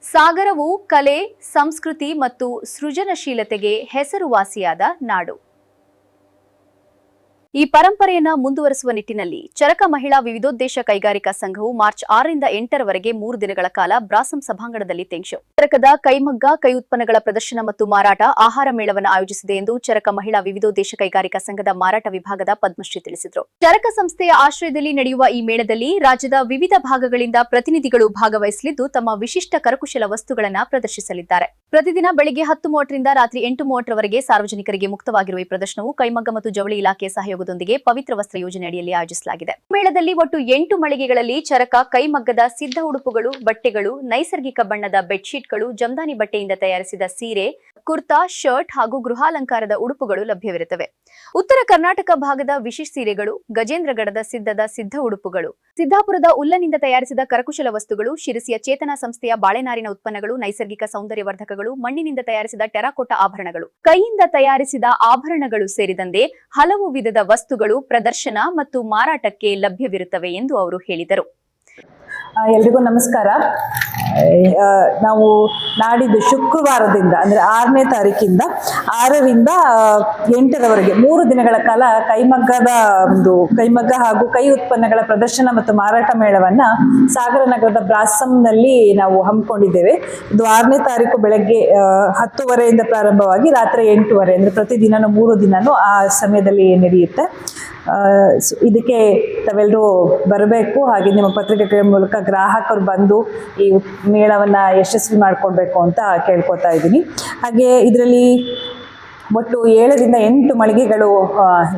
ಸಾಗರವು ಕಲೆ, ಸಂಸ್ಕೃತಿ ಮತ್ತು ಸೃಜನಶೀಲತೆಗೆ ಹೆಸರುವಾಸಿಯಾದ ನಾಡು. ಈ ಪರಂಪರೆಯನ್ನು ಮುಂದುವರಿಸುವ ನಿಟ್ಟಿನಲ್ಲಿ ಚರಕ ಮಹಿಳಾ ವಿವಿಧೋದ್ದೇಶ ಕೈಗಾರಿಕಾ ಸಂಘವು ಮಾರ್ಚ್ 6ರಿಂದ 8ರವರೆಗೆ 3 ದಿನಗಳ ಕಾಲ ಬ್ರಾಸಂ ಸಭಾಂಗಣದಲ್ಲಿ ತೆಂಕ್ಷು ಚರಕದ ಕೈಮಗ್ಗ, ಕೈ ಉತ್ಪನ್ನಗಳ ಪ್ರದರ್ಶನ ಮತ್ತು ಮಾರಾಟ, ಆಹಾರ ಮೇಳವನ್ನು ಆಯೋಜಿಸಿದೆ ಎಂದು ಚರಕ ಮಹಿಳಾ ವಿವಿಧೋದ್ದೇಶ ಕೈಗಾರಿಕಾ ಸಂಘದ ಮಾರಾಟ ವಿಭಾಗದ ಪದ್ಮಶ್ರೀ ತಿಳಿಸಿದರು. ಚರಕ ಸಂಸ್ಥೆಯ ಆಶ್ರಯದಲ್ಲಿ ನಡೆಯುವ ಈ ಮೇಳದಲ್ಲಿ ರಾಜ್ಯದ ವಿವಿಧ ಭಾಗಗಳಿಂದ ಪ್ರತಿನಿಧಿಗಳು ಭಾಗವಹಿಸಲಿದ್ದು ತಮ್ಮ ವಿಶಿಷ್ಟ ಕರಕುಶಲ ವಸ್ತುಗಳನ್ನು ಪ್ರದರ್ಶಿಸಲಿದ್ದಾರೆ. ಪ್ರತಿದಿನ ಬೆಳಗ್ಗೆ 10:30ರಿಂದ ರಾತ್ರಿ 8:30ರವರೆಗೆ ಸಾರ್ವಜನಿಕರಿಗೆ ಮುಕ್ತವಾಗಿರುವ ಈ ಪ್ರದರ್ಶನವು ಕೈಮಗ್ಗ ಮತ್ತು ಜವಳಿ ಇಲಾಖೆಯ ಸಹಯೋಗದೊಂದಿಗೆ ಪವಿತ್ರ ವಸ್ತ್ರ ಯೋಜನೆ ಅಡಿಯಲ್ಲಿ ಆಯೋಜಿಸಲಾಗಿದೆ. ಮೇಳದಲ್ಲಿ ಒಟ್ಟು 8 ಮಳಿಗೆಗಳಲ್ಲಿ ಚರಕ ಕೈಮಗ್ಗದ ಸಿದ್ಧ ಉಡುಪುಗಳು, ಬಟ್ಟೆಗಳು, ನೈಸರ್ಗಿಕ ಬಣ್ಣದ ಬೆಡ್ಶೀಟ್ಗಳು, ಜಮದಾನಿ ಬಟ್ಟೆಯಿಂದ ತಯಾರಿಸಿದ ಸೀರೆ, ಕುರ್ತಾ, ಶರ್ಟ್ ಹಾಗೂ ಗೃಹಾಲಂಕಾರದ ಉಡುಪುಗಳು ಲಭ್ಯವಿರುತ್ತವೆ. ಉತ್ತರ ಕರ್ನಾಟಕ ಭಾಗದ ವಿಶೇಷ ಸೀರೆಗಳು, ಗಜೇಂದ್ರಗಡದ ಸಿದ್ಧ ಉಡುಪುಗಳು, ಸಿದ್ದಾಪುರದ ಉಲ್ಲನಿಂದ ತಯಾರಿಸಿದ ಕರಕುಶಲ ವಸ್ತುಗಳು, ಶಿರಸಿಯ ಚೇತನ ಸಂಸ್ಥೆಯ ಬಾಳೆನಾರಿನ ಉತ್ಪನ್ನಗಳು, ನೈಸರ್ಗಿಕ ಸೌಂದರ್ಯವರ್ಧಕಗಳು, ಮಣ್ಣಿನಿಂದ ತಯಾರಿಸಿದ ಟೆರಾಕೋಟಾ ಆಭರಣಗಳು, ಕೈಯಿಂದ ತಯಾರಿಸಿದ ಆಭರಣಗಳು ಸೇರಿದಂತೆ ಹಲವು ವಿಧದ ವಸ್ತುಗಳು ಪ್ರದರ್ಶನ ಮತ್ತು ಮಾರಾಟಕ್ಕೆ ಲಭ್ಯವಿರುತ್ತವೆ ಎಂದು ಅವರು ಹೇಳಿದರು. ಎಲ್ರಿಗೂ ನಮಸ್ಕಾರ. ನಾವು ನಾಡಿದ್ದು ಶುಕ್ರವಾರದಿಂದ ಅಂದರೆ 6ನೇ ತಾರೀಕಿಂದ 6ರಿಂದ 8ರವರೆಗೆ 3 ದಿನಗಳ ಕಾಲ ಕೈಮಗ್ಗ ಹಾಗೂ ಕೈ ಉತ್ಪನ್ನಗಳ ಪ್ರದರ್ಶನ ಮತ್ತು ಮಾರಾಟ ಮೇಳವನ್ನ ಸಾಗರ ನಗರದ ಬ್ರಾಸಂನಲ್ಲಿ ನಾವು ಹಮ್ಮಿಕೊಂಡಿದ್ದೇವೆ. ಇದು 6ನೇ ತಾರೀಕು ಬೆಳಗ್ಗೆ 10:30ಯಿಂದ ಪ್ರಾರಂಭವಾಗಿ ರಾತ್ರಿ 8:30 ಅಂದರೆ ಪ್ರತಿದಿನನೂ 3 ದಿನನೂ ಆ ಸಮಯದಲ್ಲಿ ನಡೆಯುತ್ತೆ. ಇದಕ್ಕೆ ತಾವೆಲ್ಲರೂ ಬರಬೇಕು. ಹಾಗೆ ನಿಮ್ಮ ಪತ್ರಿಕೆಗಳ ಮೂಲಕ ಗ್ರಾಹಕರು ಬಂದು ಈ ಮೇಳವನ್ನು ಯಶಸ್ವಿ ಮಾಡಿಕೊಡ್ಬೇಕು ಅಂತ ಕೇಳ್ಕೊತಾ ಇದ್ದೀನಿ. ಹಾಗೆ ಇದರಲ್ಲಿ ಒಟ್ಟು 7ರಿಂದ 8 ಮಳಿಗೆಗಳು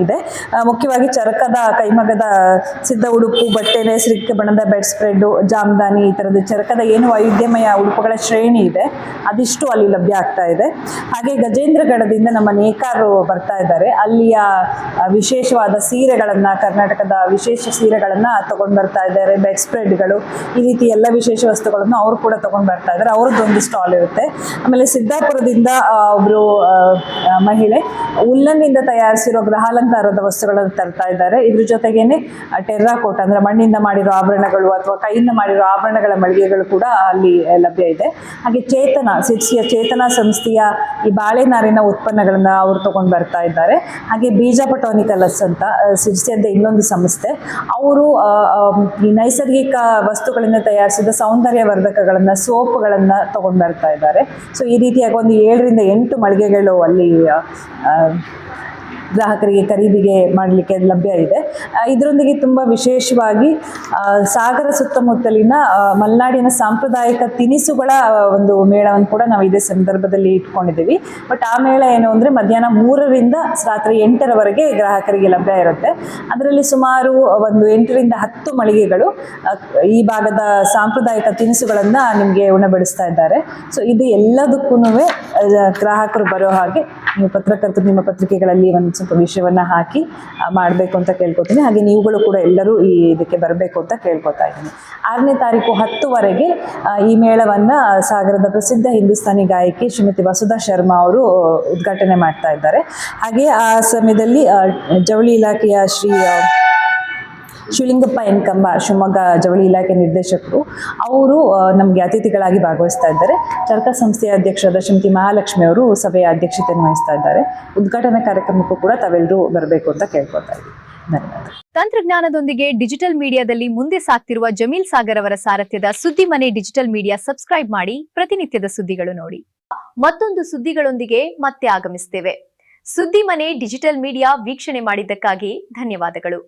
ಇದೆ. ಮುಖ್ಯವಾಗಿ ಚರಕದ ಕೈಮಗ್ಗದ ಸಿದ್ಧ ಉಡುಪು, ಬಟ್ಟೆ, ನೈಸರ್ಗಿಕ ಬಣ್ಣದ ಬೆಡ್ ಸ್ಪ್ರೆಡ್, ಜಾಮದಾನಿ, ಈ ಥರದ ಚರಕದ ಏನು ವೈವಿಧ್ಯಮಯ ಉಡುಪುಗಳ ಶ್ರೇಣಿ ಇದೆ ಅದಿಷ್ಟು ಅಲ್ಲಿ ಲಭ್ಯ ಆಗ್ತಾ ಇದೆ. ಹಾಗೆ ಗಜೇಂದ್ರಗಡದಿಂದ ನಮ್ಮ ನೇಕಾರರು ಬರ್ತಾ ಇದ್ದಾರೆ. ಅಲ್ಲಿಯ ವಿಶೇಷವಾದ ಸೀರೆಗಳನ್ನು, ಕರ್ನಾಟಕದ ವಿಶೇಷ ಸೀರೆಗಳನ್ನು ತಗೊಂಡು ಬರ್ತಾ ಇದ್ದಾರೆ. ಬೆಡ್ ಸ್ಪ್ರೆಡ್ಗಳು, ಈ ರೀತಿ ಎಲ್ಲ ವಿಶೇಷ ವಸ್ತುಗಳನ್ನು ಅವರು ಕೂಡ ತಗೊಂಡು ಬರ್ತಾ ಇದ್ದಾರೆ. ಅವ್ರದ್ದೊಂದು ಸ್ಟಾಲ್ ಇರುತ್ತೆ. ಆಮೇಲೆ ಸಿದ್ದಾಪುರದಿಂದ ಒಬ್ಬರು ಮಹಿಳೆ ಉಲ್ಲನ್ನಿಂದ ತಯಾರಿಸಿರೋ ಗೃಹಾಲಂಕಾರದ ವಸ್ತುಗಳನ್ನು ತರ್ತಾ ಇದ್ದಾರೆ. ಇದ್ರ ಜೊತೆಗೇನೆ ಟೆರ್ರಾಕೋಟ ಅಂದ್ರೆ ಮಣ್ಣಿಂದ ಮಾಡಿರೋ ಆಭರಣಗಳು ಅಥವಾ ಕೈಯಿಂದ ಮಾಡಿರೋ ಆಭರಣಗಳ ಮಳಿಗೆಗಳು ಕೂಡ ಅಲ್ಲಿ ಲಭ್ಯ ಇದೆ. ಹಾಗೆ ಸಿರ್ಸಿಯ ಚೇತನ ಸಂಸ್ಥೆಯ ಈ ಬಾಳೆನಾರಿನ ಉತ್ಪನ್ನಗಳನ್ನ ಅವರು ತಗೊಂಡು ಬರ್ತಾ ಇದ್ದಾರೆ. ಹಾಗೆ ಬೀಜ ಬಟಾನಿಕಲ್ಸ್ ಅಂತ ಸಿರ್ಸಿಯಂತ ಇನ್ನೊಂದು ಸಂಸ್ಥೆ, ಅವರು ಈ ನೈಸರ್ಗಿಕ ವಸ್ತುಗಳಿಂದ ತಯಾರಿಸಿದ ಸೌಂದರ್ಯವರ್ಧಕಗಳನ್ನ, ಸೋಪ್ಗಳನ್ನ ತಗೊಂಡು ಬರ್ತಾ ಇದ್ದಾರೆ. ಸೊ ಈ ರೀತಿಯಾಗಿ ಒಂದು 7ರಿಂದ 8 ಮಳಿಗೆಗಳು ಅಲ್ಲಿ ಗ್ರಾಹಕರಿಗೆ ಖರೀದಿಗೆ ಮಾಡಲಿಕ್ಕೆ ಲಭ್ಯ ಇದೆ. ಇದರೊಂದಿಗೆ ತುಂಬ ವಿಶೇಷವಾಗಿ ಸಾಗರ ಸುತ್ತಮುತ್ತಲಿನ ಮಲೆನಾಡಿನ ಸಾಂಪ್ರದಾಯಿಕ ತಿನಿಸುಗಳ ಒಂದು ಮೇಳವನ್ನು ಕೂಡ ನಾವು ಇದೇ ಸಂದರ್ಭದಲ್ಲಿ ಇಟ್ಕೊಂಡಿದ್ದೀವಿ. ಬಟ್ ಆ ಮೇಳ ಏನು ಅಂದರೆ ಮಧ್ಯಾಹ್ನ 3ರಿಂದ ರಾತ್ರಿ 8ರವರೆಗೆ ಗ್ರಾಹಕರಿಗೆ ಲಭ್ಯ ಇರುತ್ತೆ. ಅದರಲ್ಲಿ ಸುಮಾರು ಒಂದು 8ರಿಂದ 10 ಮಳಿಗೆಗಳು ಈ ಭಾಗದ ಸಾಂಪ್ರದಾಯಿಕ ತಿನಿಸುಗಳನ್ನು ನಿಮಗೆ ಉಣಬಡಿಸ್ತಾ ಇದ್ದಾರೆ. ಸೊ ಇದು ಎಲ್ಲದಕ್ಕೂ ಗ್ರಾಹಕರು ಬರೋ ಹಾಗೆ ನೀವು ಪತ್ರಕರ್ತರು ನಿಮ್ಮ ಪತ್ರಿಕೆಗಳಲ್ಲಿ ಒಂದು ಸ್ವಲ್ಪ ವಿಷಯವನ್ನ ಹಾಕಿ ಮಾಡಬೇಕು ಅಂತ ಕೇಳ್ಕೊತೀನಿ. ಹಾಗೆ ನೀವುಗಳು ಕೂಡ ಎಲ್ಲರೂ ಇದಕ್ಕೆ ಬರಬೇಕು ಅಂತ ಕೇಳ್ಕೊತಾ ಇದ್ದೀನಿ. 6ನೇ ತಾರೀಕು 10ವರೆಗೆ ಈ ಮೇಳವನ್ನ ಸಾಗರದ ಪ್ರಸಿದ್ಧ ಹಿಂದೂಸ್ತಾನಿ ಗಾಯಕಿ ಶ್ರೀಮತಿ ವಸುಧಾ ಶರ್ಮಾ ಅವರು ಉದ್ಘಾಟನೆ ಮಾಡ್ತಾ ಇದ್ದಾರೆ. ಹಾಗೆ ಆ ಸಮಯದಲ್ಲಿ ಜವಳಿ ಇಲಾಖೆಯ ಶ್ರೀ ಶಿವಲಿಂಗಪ್ಪ ಎನ್ಕಂಬ, ಶಿವಮೊಗ್ಗ ಜವಳಿ ಇಲಾಖೆ ನಿರ್ದೇಶಕರು, ಅವರು ನಮಗೆ ಅತಿಥಿಗಳಾಗಿ ಭಾಗವಹಿಸ್ತಾ ಇದ್ದಾರೆ. ಚರಕ ಸಂಸ್ಥೆಯ ಅಧ್ಯಕ್ಷರಾದ ಶ್ರೀಮತಿ ಮಹಾಲಕ್ಷ್ಮಿ ಅವರು ಸಭೆಯ ಅಧ್ಯಕ್ಷತೆಯನ್ನು ವಹಿಸ್ತಾ ಇದ್ದಾರೆ. ಉದ್ಘಾಟನಾ ಕಾರ್ಯಕ್ರಮಕ್ಕೂ ಕೂಡ ತಾವೆಲ್ಲರೂ ಬರಬೇಕು ಅಂತ ಕೇಳ್ಕೊತಾ ಇದ್ದೀವಿ. ಧನ್ಯವಾದ. ತಂತ್ರಜ್ಞಾನದೊಂದಿಗೆ ಡಿಜಿಟಲ್ ಮೀಡಿಯಾದಲ್ಲಿ ಮುಂದೆ ಸಾಗ್ತಿರುವ ಜಮೀಲ್ ಸಾಗರ್ ಅವರ ಸಾರಥ್ಯದ ಸುದ್ದಿ ಮನೆ ಡಿಜಿಟಲ್ ಮೀಡಿಯಾ ಸಬ್ಸ್ಕ್ರೈಬ್ ಮಾಡಿ, ಪ್ರತಿನಿತ್ಯದ ಸುದ್ದಿಗಳು ನೋಡಿ. ಮತ್ತೊಂದು ಸುದ್ದಿಗಳೊಂದಿಗೆ ಮತ್ತೆ ಆಗಮಿಸುತ್ತೇವೆ. ಸುದ್ದಿ ಮನೆ ಡಿಜಿಟಲ್ ಮೀಡಿಯಾ ವೀಕ್ಷಣೆ ಮಾಡಿದ್ದಕ್ಕಾಗಿ ಧನ್ಯವಾದಗಳು.